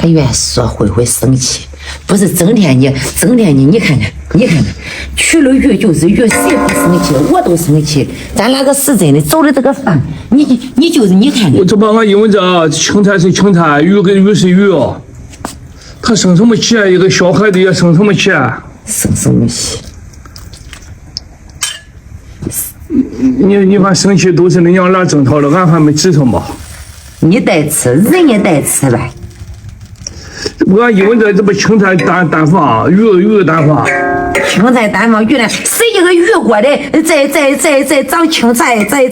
他原说会生气，不是整天你，你看看，娶了鱼就是鱼，谁不生气？我都生气。咱那个是真的，走的这个饭，你就是你看看。我这帮俺因为这青菜是青菜，鱼跟鱼是鱼哦，他生什么气啊？一个小孩子也生什么气啊？生什么气？你看生气都是你娘俩争吵了，俺还没指头嘛。你带吃，人也带吃呗。俺因为这不青菜单放，鱼单放。青菜单放鱼呢？谁一个鱼锅的再长青菜，再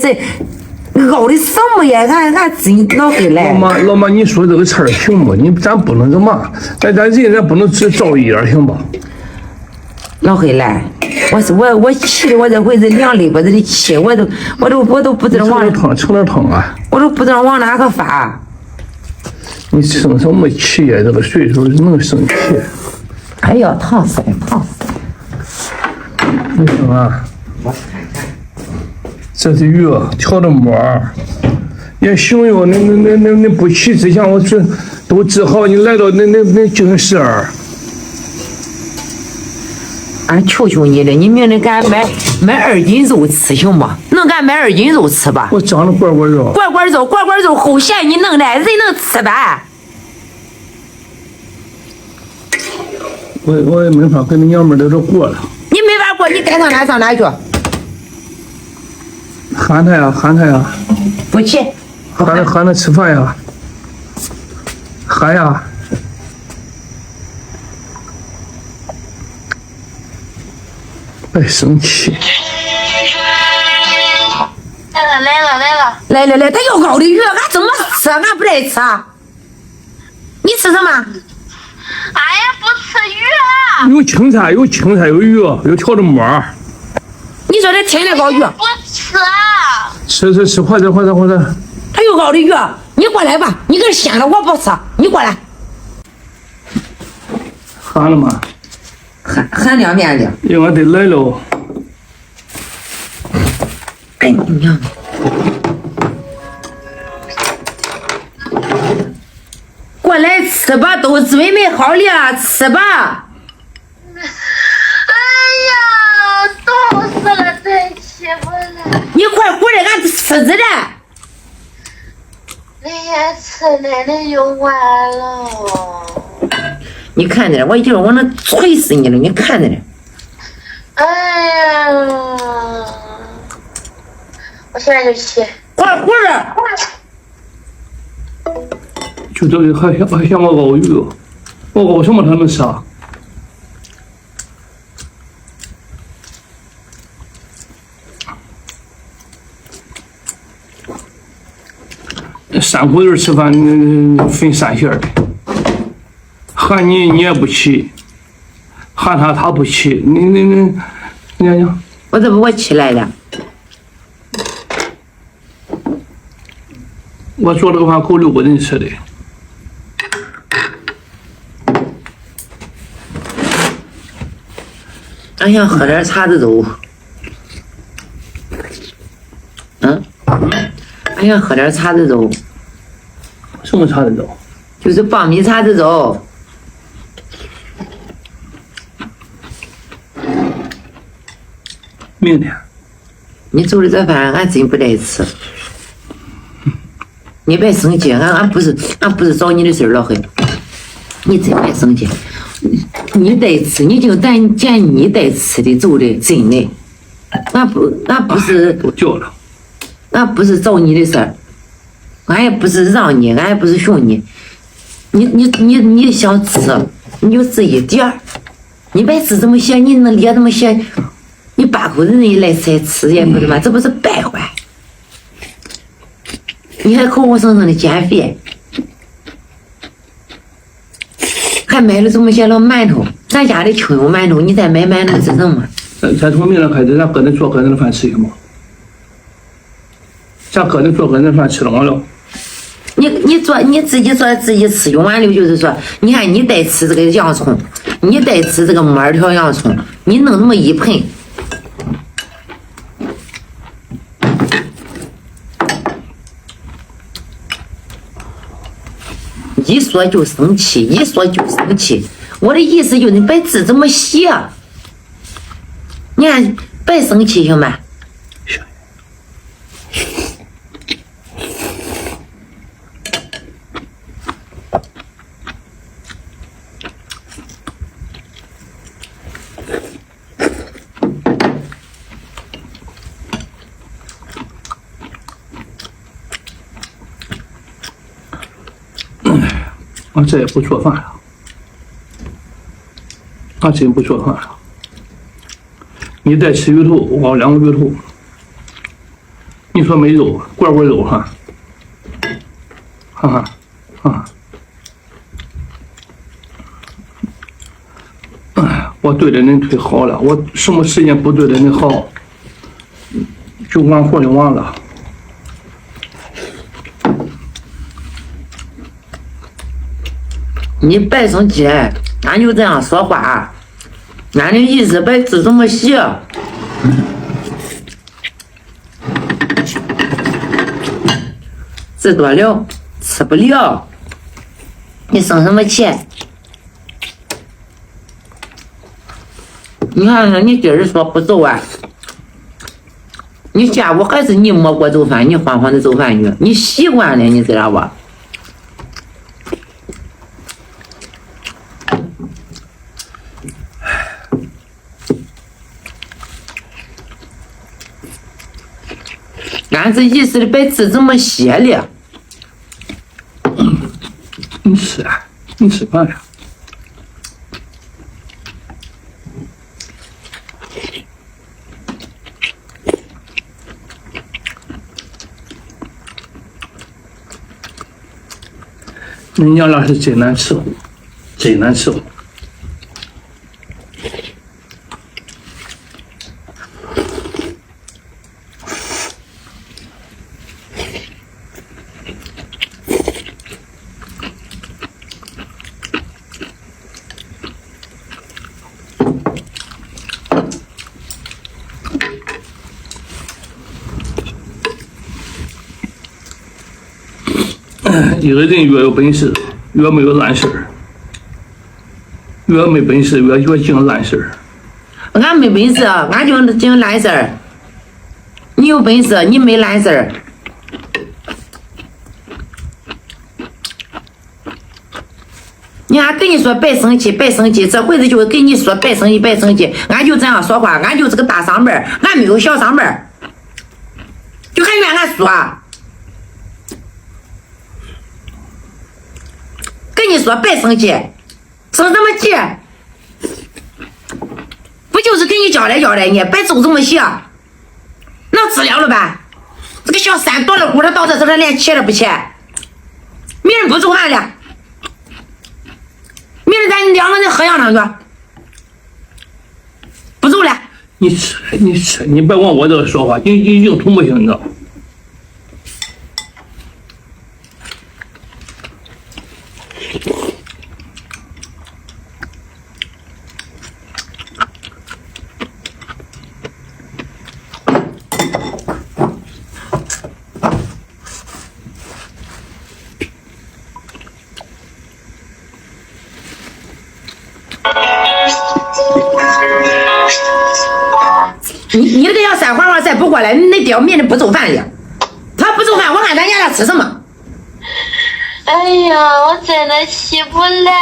熬的什么呀？俺真脑黑来。老妈，你说这个词儿行吗？咱不能这么，咱人不能只照一样，行吧？老黑来，我气的我这回是两肋巴子的气，我都不知道往哪成了疼啊！我都不知道往哪个发。你生什么气呀？这个岁数能生气？哎呀，烫死！你看啊，这是鱼调的馍儿，也行哟。那不起之前我都治好，你来到那精神儿。俺求求你了，你明天给俺买2斤肉吃行吗？能给俺买2斤肉吃吧？我长了罐肉，罐肉齁咸，你弄来人能吃吧？我也没法跟你娘们在这过了。你没法过，你该上哪去？喊他呀！不去。喊他吃饭呀！喊呀！别生气。来了，他要熬的鱼，俺怎么吃？俺不带吃。你吃什么？俺也不吃鱼啊。有青菜，有鱼，有调的馍。你说这天天熬鱼？不吃啊。吃，快点！他又熬的鱼，你过来吧，你给鲜了，我不吃，你过来。喊了吗？喊2遍了。应该得来了。哎你娘的！过来吃吧，都准备好了，吃吧。哎呀，冻死了，太欺负了。你快过来，俺吃着呢。你也吃了，你就完了。你看着，我一会儿我能锤死你了，你看着呢。哎呀，我现在就去。快活着。就这里还想我熬鱼，我熬什么他能吃啊？3户人吃饭，分3馅的。喊你也不起，喊他不起，你我这不我起来了。我做这个饭够6个人吃的。俺想喝点碴子粥。俺想喝点碴子粥。什么碴子粥？就是苞米碴子粥。明天。你做的这饭俺真不带吃。你别生气，俺不是找你的事儿，老黑。你真别生气。你带吃，你就咱捡你带吃的走的，真的。俺不是都叫了。俺不是找你的事儿，俺也不是让你，俺也不是凶你。你想吃，你就吃一点儿。你别吃这么些，你能列这么些，你8口人来吃也不对吧？这不是败坏。你还口口声声的减肥，还买了这么些老馒头，咱家的清油馒头，你再买馒头是什么？咱从明天开始，咱个人做个人的饭吃行吗？咱个人做个人的饭吃了完了。你自己做自己吃用完了，就是说，你看你得吃这个洋葱，你得吃这个木耳条洋葱，你弄这么一盆。一说就生气，一说就生气。我的意思就是你把字怎么写？你看别生气行吗？我再也不做饭了，我真不做饭了。你再吃鱼头，我熬2个鱼头。你说没肉，罐罐肉哈，哈哈，我对着恁忒好了，我什么时间不对着恁好，就完活就完了。你别生气，俺就这样说话，俺的意思把字怎么写？字多了吃不了，你生什么气？你看，你今儿说不走啊？你下午还是你没给我做饭，你慌慌的做饭去，你习惯了，你知道吧？俺这意思的把字怎么写了？你吃啊，你吃饭呀。恁娘俩是真难伺候，真难伺候。一个人越有本事，越没有烂事儿；越没本事，越净烂事儿。俺没本事，俺就净烂事儿。你有本事，你没烂事儿。你还跟你说别生气，别生气，这回子就会跟你说别生气，别生气。俺就这样说话，俺就是个大嗓门，俺没有小嗓门，就还怨俺说。跟你说别生气，生什么气？不就是给你交代交代你，别就这么写，能治疗了吧？这个小三夺了骨头到这时候连气都不气，明儿不做饭了，明儿咱2个人喝羊汤去，不走了。你吃，你别往我这个说话，你硬通不行，你知道。你这个要3晃再不过来，你爹明天不做饭了。他不做饭，我看咱家吃什么？哎呀，我真的起不来。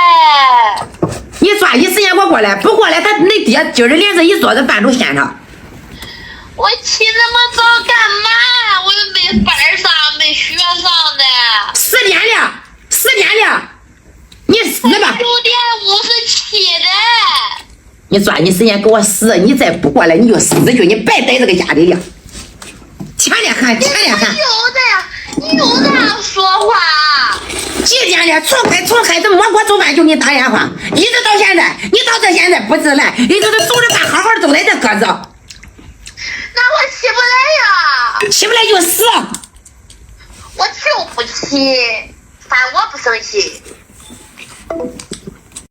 你抓紧时间给我过来，不过来，你爹今儿连这一桌子饭都掀上。我起那么早干嘛？我又没班上，没学上的。10点了，10点了，你死吧。9点57的。你抓紧时间给我死，你再不过来你就死去，你别在这个家里了。前天喊。你又这样说话。几点了？从开始没给我做饭就给你打电话，一直到现在，你到这现在不自来，一直都做着饭好好的都来这搁着。那我起不来呀。起不来就死。我就不起，反我不生气。